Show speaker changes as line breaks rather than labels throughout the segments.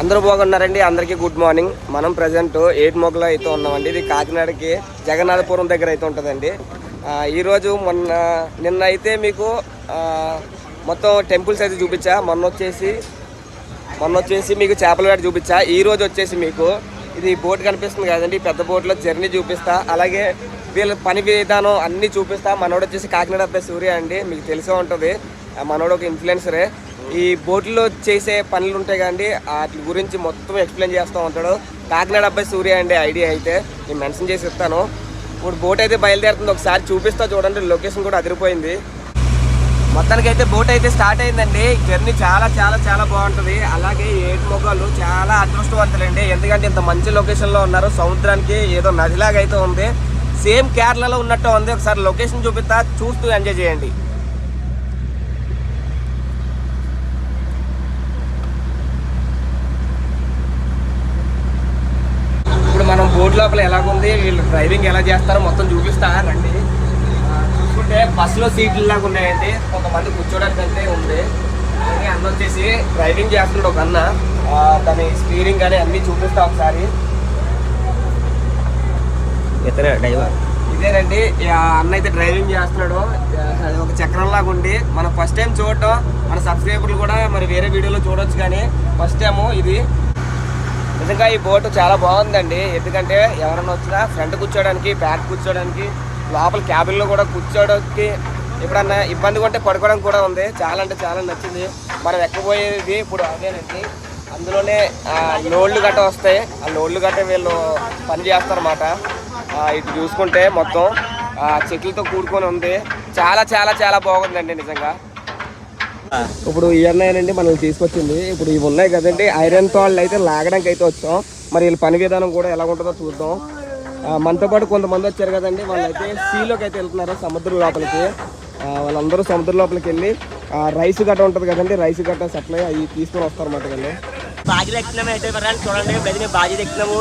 అందరూ బాగున్నారండి. అందరికీ గుడ్ మార్నింగ్. మనం ప్రజెంట్ 8 మొగలో అయితే ఉన్నామండి. ఇది కాకినాడకి జగన్నాథపురం దగ్గర అయితే ఉంటుందండి. ఈరోజు నిన్న అయితే మీకు మొత్తం టెంపుల్స్ అయితే చూపించా. మొన్న వచ్చేసి మీకు చేపల వేట చూపించా. ఈరోజు వచ్చేసి మీకు ఇది బోట్ కనిపిస్తుంది కదండి, పెద్ద బోట్లో జర్నీ చూపిస్తా. అలాగే వీళ్ళ పని విధానం అన్నీ చూపిస్తా. మనోడు వచ్చేసి కాకినాడ అబ్బాయి సూర్య అండి, మీకు తెలిసే ఉంటుంది. మనోడు ఒక ఇన్ఫ్లుయెన్సరే. ఈ బోట్లో చేసే పనులు ఉంటాయి కదండి, వాటి గురించి మొత్తం ఎక్స్ప్లెయిన్ చేస్తూ ఉంటాడు. కాకినాడ అబ్బాయి సూర్య అండి ఐడియా అయితే నేను మెన్షన్ చేసి ఇస్తాను. ఇప్పుడు బోట్ అయితే బయలుదేరుతుంది, ఒకసారి చూపిస్తా చూడండి. లొకేషన్ కూడా అదిరిపోయింది. మొత్తానికి అయితే బోట్ అయితే స్టార్ట్ అయిందండి. జర్నీ చాలా చాలా చాలా బాగుంటుంది. అలాగే 8 మొగలు చాలా అదృష్టవంతులండి, ఎందుకంటే ఇంత మంచి లొకేషన్లో ఉన్నారు. సముద్రానికి ఏదో నదిలాగా అయితే ఉంది, సేమ్ కేరళలో ఉన్నట్టు ఉంది. ఒకసారి లొకేషన్ చూపిస్తా, చూస్తూ ఎంజాయ్ చేయండి. ఇప్పుడు మనం బోట్ లోపల ఎలాగుంది, వీళ్ళు డ్రైవింగ్ ఎలా చేస్తారో మొత్తం చూపిస్తా రండి. చూసుకుంటే బస్సులో సీట్లు లాగా ఉన్నాయండి, కొంతమంది కూర్చోడానికి అయితే ఉంది. అన్న వచ్చేసి డ్రైవింగ్ చేస్తున్నాడు ఒక అన్న, దాని స్టీరింగ్ కానీ అన్నీ చూపిస్తా ఒకసారి. డ్రైవర్ ఇదేనండి, అన్న అయితే డ్రైవింగ్ చేస్తున్నాడు. ఒక చక్రం లాగా ఉండి మనం ఫస్ట్ టైం చూడటం, మన సబ్స్క్రైబర్లు కూడా మరి వేరే వీడియోలో చూడొచ్చు, కానీ ఫస్ట్ టైము ఇది. నిజంగా ఈ బోటు చాలా బాగుందండి, ఎందుకంటే ఎవరైనా వచ్చినా ఫ్రంట్ కూర్చోడానికి, బ్యాక్ కూర్చోడానికి, లోపల క్యాబిన్లో కూడా కూర్చోడానికి, ఎప్పుడన్నా ఇబ్బందిగా ఉంటే పడుకోవడానికి కూడా ఉంది. చాలా అంటే చాలా నచ్చింది. మనం ఎక్కబోయేది ఇప్పుడు అదేనండి, అందులోనే లోడ్లు గట్ట వస్తాయి. ఆ లోడ్లు గట్ట వీళ్ళు పని చేస్తారన్నమాట. ఇటు చూసుకుంటే మొత్తం చెట్లతో కూడుకొని ఉంది. చాలా చాలా చాలా బాగుందండి నిజంగా. ఇప్పుడు ఈ అన్నయ్యనండి మనల్ని తీసుకొచ్చింది. ఇప్పుడు ఇవి ఉన్నాయి కదండి, ఐరన్ తాళ్ళు అయితే లాగడానికి అయితే వచ్చాం. మరి వీళ్ళ పని విధానం కూడా ఎలా ఉంటుందో చూద్దాం. మనతో పాటు కొంతమంది వచ్చారు కదండి, వాళ్ళైతే సీలోకి అయితే వెళ్తున్నారు, సముద్రం లోపలికి. వాళ్ళందరూ సముద్రం లోపలికి వెళ్ళి రైస్ గట్ట ఉంటుంది కదండి, రైస్ గట్ట సప్లై అవి తీసుకొని వస్తారు అన్నమాట. కానీ
బాజీలు ఎక్కినాము అయితే చూడండి, ప్రతి బాజీలు ఎక్కినాము.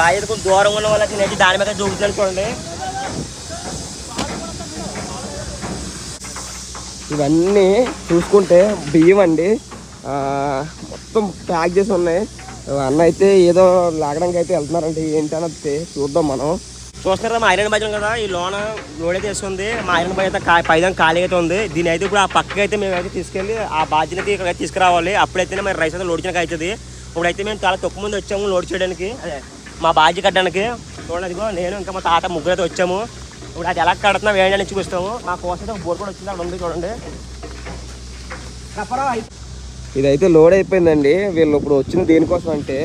బాజీ కొంచెం దూరం ఉన్న వాళ్ళకి నేటి దాని మీద చూపుతున్నాను చూడండి.
ఇవన్నీ చూసుకుంటే బియ్యం అండి, మొత్తం ప్యాక్ చేసి ఉన్నాయి. అన్న అయితే ఏదో లాగడానికి అయితే వెళ్తున్నారంటే ఏంటన్నది చూద్దాం మనం.
చూస్తున్నారు మా ఐరన్ బాజీ కదా, ఈ లోన లోడ్ అయితే వేస్తుంది. మా ఐరన్ బాజీ అయితే పైదాం ఖాళీ అయితే ఉంది. దీని అయితే ఇప్పుడు ఆ పక్కకి అయితే మేము అయితే తీసుకెళ్ళి ఆ బాజీని అయితే ఇక్కడ తీసుకురావాలి. అప్పుడైతే మరి రైస్ అయితే లోడ్ చేయడానికి అవుతుంది. ఇప్పుడైతే మేము చాలా తక్కువ మంది వచ్చాము లోడ్ చేయడానికి, అదే మా బాజీ కట్టడానికి. చూడండి, అదిగో నేను ఇంకా మా తాత ముగ్గురు అయితే వచ్చాము. ఇప్పుడు అది ఎలా కడుతున్నా వేయడానికి చూపిస్తాము. మా కోసం అయితే ఒక బోర్డు కూడా వచ్చింది, అక్కడ ఉంది చూడండి.
ఇదైతే లోడ్ అయిపోయిందండి. వీళ్ళు ఇప్పుడు వచ్చిన దేనికోసం అంటే,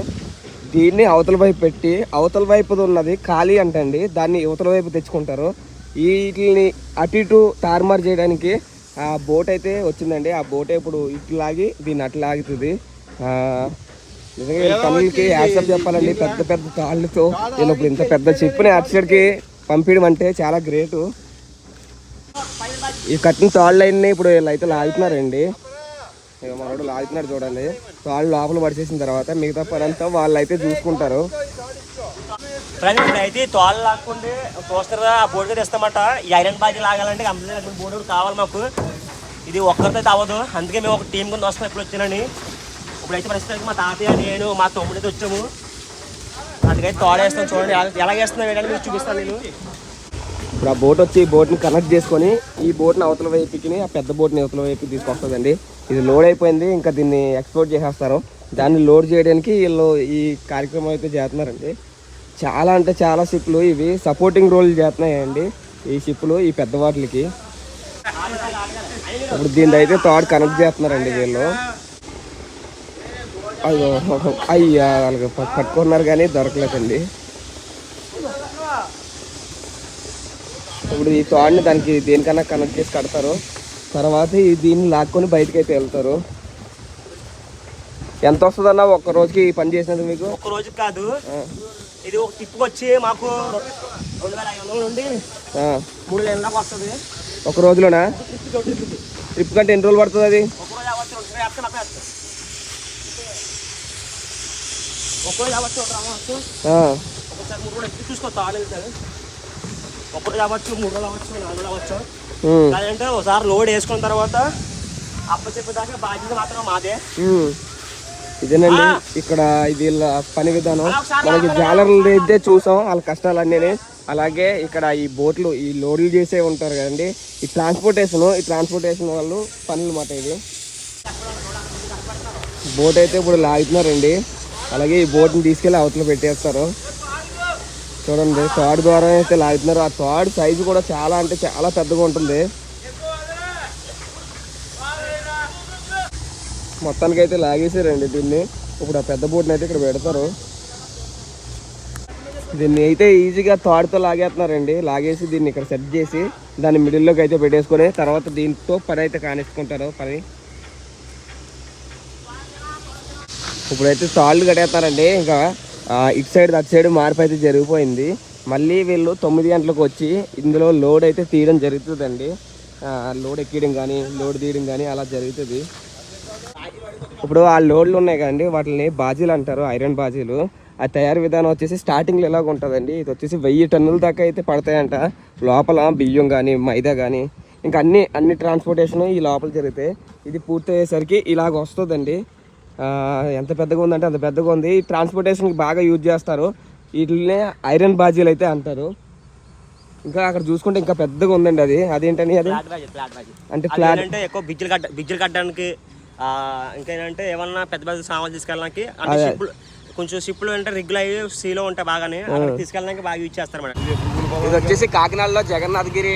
దీన్ని అవతల వైపు పెట్టి, అవతల వైపు ఉన్నది ఖాళీ అంటండి, దాన్ని యువతల వైపు తెచ్చుకుంటారు. వీటిని అటు ఇటు తారుమారు చేయడానికి ఆ బోట్ అయితే వచ్చిందండి. ఆ బోట్ ఇప్పుడు ఇటు లాగి దీన్ని అటు లాగుతుంది. నిజంగా వీళ్ళ పనులకి యాక్సెప్ట్ చెప్పాలండి. పెద్ద పెద్ద తాళ్ళతో వీళ్ళు ఇప్పుడు ఇంత పెద్ద చిప్పుని అటు సైడ్కి పంపించడం అంటే చాలా గ్రేటు. ఈ కట్టిన తాళ్ళు లైన్ని ఇప్పుడు వీళ్ళు అయితే లాగుతున్నారండి. మనోడు లాగుతున్నాడు చూడండి. తాళ్ళు లోపల పడిచేసిన తర్వాత మిగతా పని అంతా వాళ్ళు అయితే చూసుకుంటారు.
అయితే తోళ్ళు లాక్కుంటే చూస్తారా, ఆ బోర్డు తెస్తామట. ఈ ఐరన్ బాజీ లాగాలంటే కంప్లీట్ బోర్డు కావాలి మాకు. ఇది ఒక్కరితో అయితే అవ్వదు, అందుకే మేము ఒక టీం కింద వస్తాం. ఎప్పుడు వచ్చానని ఇప్పుడైతే ప్రస్తుతానికి మా తాతయ్య, నేను, మా తమ్ముడు అయితే వచ్చాము. అందుకైతే తోడు వేస్తాం. చూడండి ఎలా వేస్తున్నాం ఏంటంటే మీకు చూపిస్తాను నేను.
ఇప్పుడు ఆ బోట్ వచ్చి ఈ బోట్ని కనెక్ట్ చేసుకొని ఈ బోట్ని అవతల వైపుకి, ఆ పెద్ద బోట్ని అవతల వైపుకి తీసుకొస్తుందండి. ఇది లోడ్ అయిపోయింది, ఇంకా దీన్ని ఎక్స్పోర్ట్ చేసేస్తారు. దాన్ని లోడ్ చేయడానికి వీళ్ళు ఈ కార్యక్రమం అయితే చేస్తున్నారండి. చాలా అంటే చాలా షిప్లు ఇవి సపోర్టింగ్ రోల్ చేస్తున్నాయండి, ఈ షిప్లు ఈ పెద్ద వాటికి. ఇప్పుడు దీన్ని అయితే తాడు కనెక్ట్ చేస్తున్నారండి వీళ్ళు. అయ్యా వాళ్ళకి పట్టుకున్నారు కానీ దొరకలేదండి. ఇప్పుడు ఈ తాడుని దానికి దేనికన్నా కనెక్ట్ చేసి కడతారు. తర్వాత దీన్ని లాక్కొని బయటకి అయితే వెళ్తారు. ఎంత వస్తుందన్నా ఒక్క రోజుకి ఈ పని చేసినది మీకు?
ఒక్క రోజుకి కాదు, ఇది ఒక టిప్కి వచ్చి మాకు 2500 నుండి 3 నెలలకు వస్తుంది.
ఒక రోజులోనా? ట్రిప్ కంటే ఎన్ని రోజులు పడుతుంది అది?
ఒకటి కావచ్చు, 3 రోజులు అవ్వచ్చు, 4 రోజులు అవ్వచ్చు. అదంటే ఒకసారి లోడ్ వేసుకున్న తర్వాత అప్పచెప్పేదాకా బాధ్యత మాత్రం మాదే.
ఇదేనండి ఇక్కడ ఇది పని విధానం. మనకి జాలర్లు అయితే చూసాం వాళ్ళ కష్టాలన్నీ. అలాగే ఇక్కడ ఈ బోట్లు ఈ లోడ్లు చేసే ఉంటారు కదండి, ఈ ట్రాన్స్పోర్టేషన్ వాళ్ళు పనులు మాట. ఇది బోట్ అయితే ఇప్పుడు లాగుతున్నారండి. అలాగే ఈ బోట్ని తీసుకెళ్ళి అవతల పెట్టేస్తారు. చూడండి తాడు ద్వారా అయితే లాగుతున్నారు. ఆ తాడు సైజు కూడా చాలా అంటే చాలా పెద్దగా ఉంటుంది. మొత్తానికి అయితే లాగేసారండి దీన్ని. ఇప్పుడు ఆ పెద్ద బోట్ని అయితే ఇక్కడ పెడతారు. దీన్ని అయితే ఈజీగా తాడుతో లాగేస్తున్నారండి. లాగేసి దీన్ని ఇక్కడ సెట్ చేసి దాన్ని మిడిల్లోకి అయితే పెట్టేసుకొని తర్వాత దీంతో పని అయితే కానిచ్చుకుంటారు. పని ఇప్పుడైతే తాళ్ళు కట్టేస్తారండి. ఇంకా ఇటు సైడ్ అటు సైడ్ మార్పు అయితే జరిగిపోయింది. మళ్ళీ వీళ్ళు 9 గంటలకు వచ్చి ఇందులో లోడ్ అయితే తీయడం జరుగుతుందండి. లోడ్ ఎక్కడం కానీ లోడ్ తీయడం కానీ అలా జరుగుతుంది. ఇప్పుడు ఆ లోడ్లు ఉన్నాయి కదండి, వాటిని బాజీలు అంటారు, ఐరన్ బాజీలు. ఆ తయారు విధానం వచ్చేసి స్టార్టింగ్లో ఎలాగ ఉంటుందండి. ఇది వచ్చేసి 1000 టన్నుల దాకా అయితే పడతాయంట. లోపల బియ్యం కానీ మైదా కానీ ఇంకా అన్ని ట్రాన్స్పోర్టేషన్ ఈ లోపల జరుగుతాయి. ఇది పూర్తి అయ్యేసరికి ఇలాగ వస్తుందండి. ఎంత పెద్దగా ఉందంటే అంత పెద్దగా ఉంది. ఈ ట్రాన్స్పోర్టేషన్కి బాగా యూజ్ చేస్తారు. వీటినే ఐరన్ బాజీలు అయితే అంటారు. ఇంకా అక్కడ చూసుకుంటే ఇంకా పెద్దగా ఉందండి. అదేంటని అది అంటే ఫ్లాట్ అంటే
ఎక్కువ బిజ్జులు కట్టడానికి, ఇంకా ఏంటంటే ఏమన్నా పెద్ద పెద్ద సామాన్లు తీసుకెళ్ళడానికి, అంటే కొంచెం షిప్లు అంటే రెగ్యులర్ అయ్యి సీలో ఉంటాయి బాగానే, తీసుకెళ్ళడానికి బాగా యూజ్ చేస్తారు మేడం.
ఇది వచ్చేసి కాకినాడలో జగన్నాథగిరి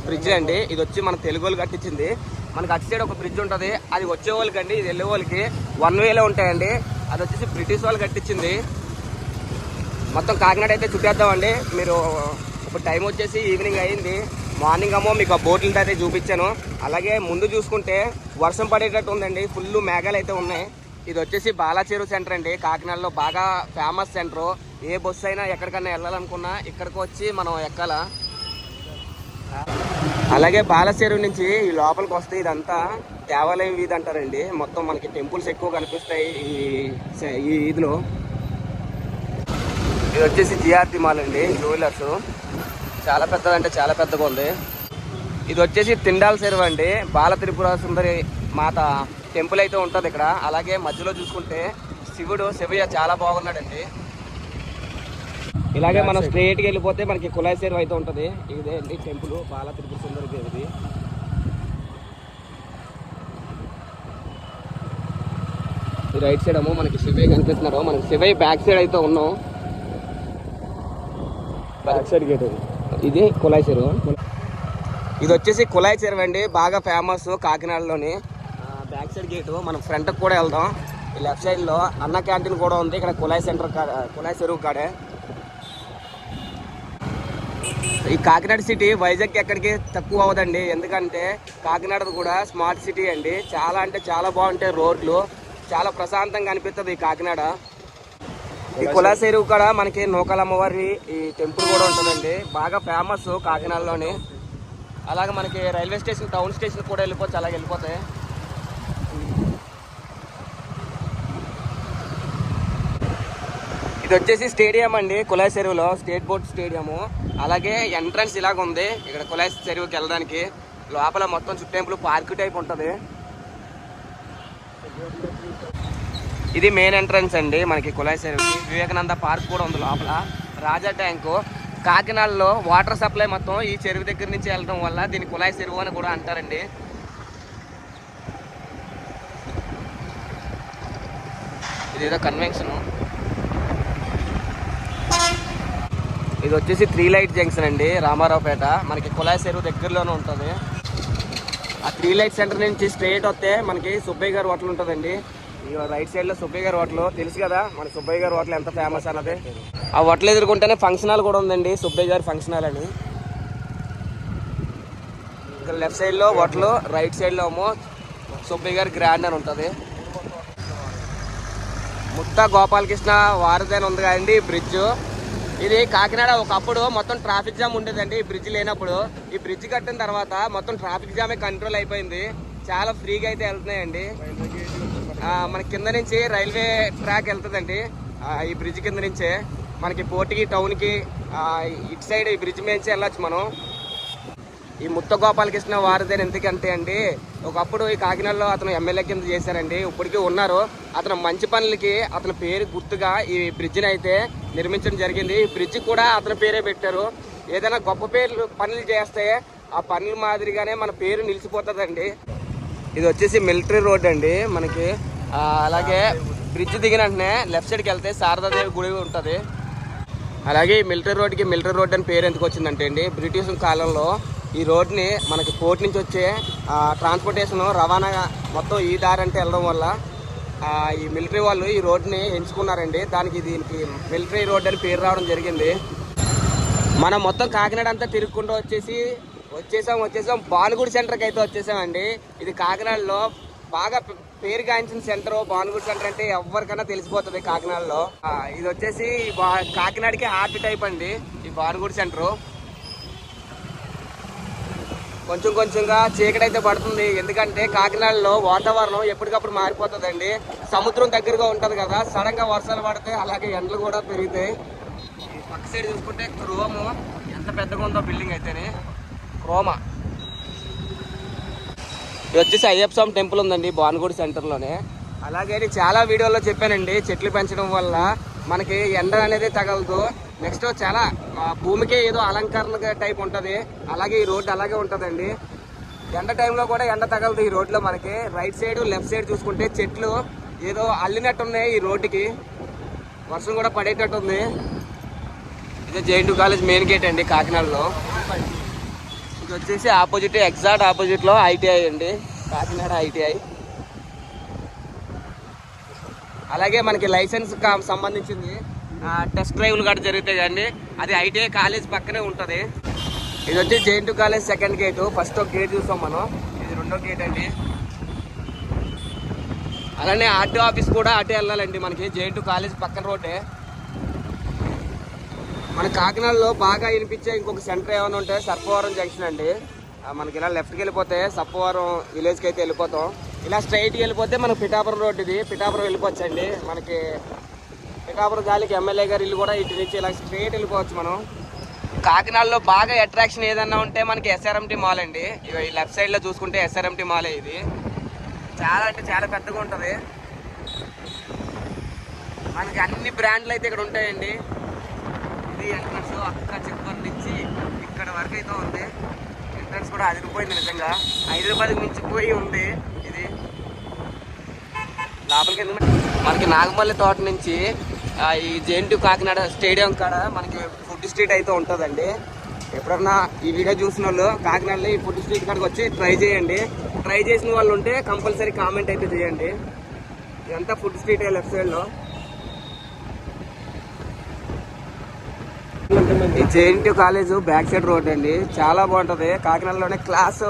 బ్రిడ్జ్ అండి. ఇది వచ్చి మన తెలుగు వాళ్ళు కట్టించింది. మనకి అటు సైడ్ ఒక బ్రిడ్జ్ ఉంటుంది, అది వచ్చే వాళ్ళకి అండి, ఇది వెళ్ళే వాళ్ళకి 1 వేలో ఉంటాయండి. అది వచ్చేసి బ్రిటిష్ వాళ్ళు కట్టించింది. మొత్తం కాకినాడ అయితే చుట్టేద్దామండి. మీరు ఇప్పుడు టైం వచ్చేసి ఈవినింగ్ అయింది. మార్నింగ్ ఏమో మీకు ఆ బోట్లతో అయితే చూపించాను. అలాగే ముందు చూసుకుంటే వర్షం పడేటట్టు ఉందండి. ఫుల్ మేఘాలు అయితే ఉన్నాయి. ఇది వచ్చేసి బాలాచెరు సెంటర్ అండి. కాకినాడలో బాగా ఫేమస్ సెంటర్. ఏ బస్సు అయినా ఎక్కడికన్నా వెళ్ళాలనుకున్నా ఇక్కడికి వచ్చి మనం ఎక్కాల. అలాగే బాలాచెరు నుంచి ఈ లోపలికి వస్తే ఇదంతా దేవాలయం వీధి అంటారండి. మొత్తం మనకి టెంపుల్స్ ఎక్కువ కనిపిస్తాయి ఈ వీధిలో. ఇది వచ్చేసి జిఆర్టీ మాల్ అండి, జ్యువెలర్స్. చాలా పెద్దదంటే చాలా పెద్దగా ఉంది. ఇది వచ్చేసి తిండాల చెరువు అండి. బాల త్రిపుర సుందరి మాత టెంపుల్ అయితే ఉంటుంది ఇక్కడ. అలాగే మధ్యలో చూసుకుంటే శివయ్య చాలా బాగున్నాడండి. ఇలాగే మనం స్ట్రైట్కి వెళ్ళిపోతే మనకి కులాయి చెరువు అయితే ఉంటుంది. ఇదే అండి టెంపుల్, బాల త్రిపుర సుందరి దేవిది. ఈ రైట్ సైడ్ ఏమో మనకి శివయ్య కనిపిస్తున్నారు. మనకి శివయ్య బ్యాక్ సైడ్ అయితే ఉన్నాం. బ్యాక్ సైడ్ గేట్ ఇది కులాయి చెరువు. ఇది వచ్చేసి కులాయి చెరువు అండి, బాగా ఫేమస్ కాకినాడలోని. Back side gate. మనం ఫ్రంట్కి కూడా వెళ్దాం. ఈ లెఫ్ట్ సైడ్లో అన్న క్యాంటీన్ కూడా ఉంది. ఇక్కడ కులాయి చెరువు కాడే. ఈ కాకినాడ సిటీ వైజాగ్ ఎక్కడికి తక్కువ అవ్వదండి. ఎందుకంటే కాకినాడ కూడా స్మార్ట్ సిటీ అండి. చాలా అంటే చాలా బాగుంటాయి రోడ్లు. చాలా ప్రశాంతంగా అనిపిస్తుంది ఈ కాకినాడ. ఈ కులాయి చెరువు కూడా మనకి నూకాల అమ్మవారి ఈ టెంపుల్ కూడా ఉంటుందండి. బాగా ఫేమస్ కాకినాడలోని. అలాగే మనకి రైల్వే స్టేషన్, టౌన్ స్టేషన్ కూడా వెళ్ళిపోవచ్చు. అలాగే వెళ్ళిపోతాయి. ఇది వచ్చేసి స్టేడియం అండి కులాయి చెరువులో, స్టేట్ బోర్డ్ స్టేడియము. అలాగే ఎంట్రన్స్ ఇలాగ ఉంది ఇక్కడ కులాయి చెరువుకి వెళ్ళడానికి. లోపల మొత్తం చుట్టేంపులు పార్క్ టైప్ ఉంటుంది. ఇది మెయిన్ ఎంట్రన్స్ అండి మనకి కులాయి చెరువుకి. వివేకానంద పార్క్ కూడా ఉంది లోపల. రాజా ట్యాంకు. కాకినాడలో వాటర్ సప్లై మొత్తం ఈ చెరువు దగ్గర నుంచి వెళ్ళడం వల్ల దీన్ని కులాయి చెరువు అని కూడా అంటారండి. ఇదేదో కన్వెన్షన్. ఇది వచ్చేసి 3 లైట్ జంక్షన్ అండి, రామారావుపేట. మనకి కులాయి చెరువు దగ్గరలోనే ఉంటుంది. ఆ 3 లైట్ సెంటర్ నుంచి స్ట్రైట్ వస్తే మనకి సుబ్బయ్య గారి హోటల్ ఉంటుందండి. ఈ రైట్ సైడ్లో సుబ్బయ్య గారి హోటల్ తెలుసు కదా, మన సుబ్బయ్య గారి హోటల్ ఎంత ఫేమస్ అన్నది. ఆ హోటల్ ఎదుర్కొంటేనే ఫంక్షన్ హాల్ కూడా ఉందండి, సుబ్బయ్య గారి ఫంక్షన్ హాల్ అని. ఇక్కడ లెఫ్ట్ సైడ్లో హోటల్, రైట్ సైడ్లో ఏమో సుబ్బయ్య గారి గ్రాండ్ అని ఉంటుంది. ముత్తా గోపాలకృష్ణ వారధి అని ఉంది కదండి ఈ బ్రిడ్జ్. ఇది కాకినాడ ఒకప్పుడు మొత్తం ట్రాఫిక్ జామ్ ఉండేదండి ఈ బ్రిడ్జ్ లేనప్పుడు. ఈ బ్రిడ్జ్ కట్టిన తర్వాత మొత్తం ట్రాఫిక్ జామే కంట్రోల్ అయిపోయింది. చాలా ఫ్రీగా అయితే వెళ్తున్నాయండి. మన కింద నుంచి రైల్వే ట్రాక్ వెళ్తుందండి ఈ బ్రిడ్జ్ కింద నుంచే. మనకి పోర్టుకి, టౌన్కి ఇటు సైడ్ ఈ బ్రిడ్జ్ మీద నుంచి వెళ్ళొచ్చు మనం. ఈ ముత్త గోపాలకృష్ణ వారధి ఎందుకంటే అండి ఒకప్పుడు ఈ కాకినాడలో అతను ఎమ్మెల్యే కింద చేశారండి, ఇప్పటికీ ఉన్నారు. అతను మంచి పనులకి అతని పేరు గుర్తుగా ఈ బ్రిడ్జిని అయితే నిర్మించడం జరిగింది. ఈ బ్రిడ్జి కూడా అతని పేరే పెట్టారు. ఏదైనా గొప్ప పనులు చేస్తే ఆ పనుల మాదిరిగానే మన పేరు నిలిచిపోతుందండి. ఇది వచ్చేసి మిలిటరీ రోడ్ అండి మనకి. అలాగే బ్రిడ్జ్ దిగిన వెంటనే లెఫ్ట్ సైడ్కి వెళ్తే శారదాదేవి గుడి ఉంటుంది. అలాగే ఈ మిలిటరీ రోడ్ అని పేరు ఎందుకు వచ్చిందంటే అండి, బ్రిటిష్ కాలంలో ఈ రోడ్ని మనకి పోర్ట్ నుంచి వచ్చే ట్రాన్స్పోర్టేషన్ రవాణా మొత్తం ఈ దారి అంటే వెళ్ళడం వల్ల ఈ మిలిటరీ వాళ్ళు ఈ రోడ్ని ఎంచుకున్నారండి. దీనికి మిలిటరీ రోడ్ అని పేరు రావడం జరిగింది. మనం మొత్తం కాకినాడ అంతా తిరుగుకుంటూ వచ్చేసాం భానుగుడి సెంటర్కి అయితే వచ్చేసామండి. ఇది కాకినాడలో బాగా పేరు గాంచిన సెంటర్. భానుగుడి సెంటర్ అంటే ఎవరికైనా తెలిసిపోతుంది కాకినాడలో. ఇది వచ్చేసి కాకినాడకి హార్ట్ టైప్ అండి ఈ భానుగుడి సెంటరు. కొంచెంగా చీకటి అయితే పడుతుంది, ఎందుకంటే కాకినాడలో వాతావరణం ఎప్పటికప్పుడు మారిపోతుందండి. సముద్రం దగ్గరగా ఉంటుంది కదా, సడన్గా వర్షాలు పడతాయి, అలాగే ఎండలు కూడా పెరుగుతాయి. ఈ పక్క సైడ్ చూసుకుంటే క్రోము ఎంత పెద్దగా ఉందో బిల్డింగ్ అయితేనే క్రోమా. ఇది వచ్చేసి అయ్యప్ప స్వామి టెంపుల్ ఉందండి భానుగుడి సెంటర్లోనే. అలాగే చాలా వీడియోలో చెప్పానండి, చెట్లు పెంచడం వల్ల మనకి ఎండ అనేది తగలదు. నెక్స్ట్ చాలా భూమికి ఏదో అలంకరణ టైప్ ఉంటుంది. అలాగే ఈ రోడ్డు అలాగే ఉంటుందండి. ఎండ టైంలో కూడా ఎండ తగలదు ఈ రోడ్లో మనకి. రైట్ సైడ్ లెఫ్ట్ సైడ్ చూసుకుంటే చెట్లు ఏదో అల్లినట్టు ఉన్నాయి ఈ రోడ్డుకి. వర్షం కూడా పడేటట్టు ఉంది. ఇది జేఎన్టీ కాలేజ్ మెయిన్ గేట్ అండి కాకినాడలో. ఇది వచ్చేసి ఎగ్జాక్ట్ ఆపోజిట్లో ఐటీఐ అండి, కాకినాడ ఐటీఐ. అలాగే మనకి లైసెన్స్ సంబంధించింది టెస్ట్ డ్రైవ్లు కూడా జరుగుతాయి కదండి, అది ఐటీఐ కాలేజ్ పక్కనే ఉంటుంది. ఇది వచ్చి JNT college second gate. First ఒక గేట్ చూసాం మనం, ఇది రెండో గేట్ అండి. అలానే ఆర్టీఓ ఆఫీస్ కూడా అటే వెళ్ళాలండి మనకి, జేఎన్టీ కాలేజ్ పక్కన రోడ్డే. మన కాకినాడలో బాగా వినిపించే ఇంకొక సెంటర్ ఏమైనా ఉంటే సర్పవరం జంక్షన్ అండి. మనకి ఇలా లెఫ్ట్కి వెళ్ళిపోతే సర్పవరం విలేజ్కి అయితే వెళ్ళిపోతాం. ఇలా స్ట్రైట్కి వెళ్ళిపోతే మనకు పిఠాపురం రోడ్, ఇది పిఠాపురం వెళ్ళిపోవచ్చండి. మనకి పిఠాపురం గాలికి ఎమ్మెల్యే గారి ఇల్లు కూడా ఇటు నుంచి ఇలా స్ట్రైట్ వెళ్ళిపోవచ్చు మనం. కాకినాడలో బాగా అట్రాక్షన్ ఏదన్నా ఉంటే మనకి ఎస్ఆర్ఎంటీ మాల్ అండి. ఈ లెఫ్ట్ సైడ్లో చూసుకుంటే ఎస్ఆర్ఎంటీ మాలే. ఇది చాలా అంటే చాలా పెద్దగా ఉంటుంది. మనకి అన్ని బ్రాండ్లు అయితే ఇక్కడ ఉంటాయండి. ఇది ఎంట్రన్స్ అక్కడ చిప్పర్ నుంచి ఇక్కడ వరకు అయితే ఉంది. ఎంట్రన్స్ కూడా అదిరిపోయింది నిజంగా, హైదరాబాద్కి మించిపోయి ఉంది ఇది. లోపలికి మనకి నాగమల్లి తోట నుంచి ఈ జేఎన్టీ కాకినాడ స్టేడియం కాడ మనకి ఫుడ్ స్ట్రీట్ అయితే ఉంటుందండి. ఎప్పుడన్నా ఈ వీడియో చూసిన వాళ్ళు కాకినాడలో ఈ ఫుడ్ స్ట్రీట్ కాడికి వచ్చి ట్రై చేయండి. ట్రై చేసిన వాళ్ళు ఉంటే కంపల్సరీ కామెంట్ అయితే చేయండి. ఇదంతా ఫుడ్ స్ట్రీట్ లెఫ్ట్ సైడ్లో. ఈ JNT college back side road అండి, చాలా బాగుంటుంది. కాకినాడలోనే క్లాస్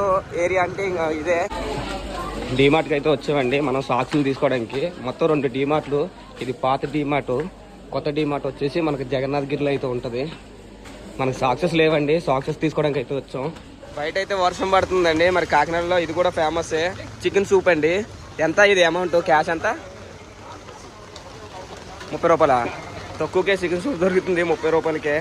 ఏరియా అంటే ఇంకా ఇదే. డీమార్ట్కి అయితే వచ్చామండి మనం సాక్సులు తీసుకోవడానికి. మొత్తం 2 డీమార్ట్లు. ఇది పాత డీమార్ట్, కొత్త డీమార్ట్ వచ్చేసి మనకి జగన్నాథగిరిలో అయితే ఉంటుంది. మనకి సాక్సెస్ లేవండి, సాక్సెస్ తీసుకోవడానికి అయితే వచ్చాం. బయట అయితే వర్షం పడుతుందండి. మరి కాకినాడలో ఇది కూడా ఫేమస్ చికెన్ సూప్ అండి. ఎంత ఇది అమౌంట్ క్యాష్ ఎంత? 30 రూపాయల. తక్కువకే చికెన్ సూప్ దొరుకుతుంది 30 రూపాయలకే.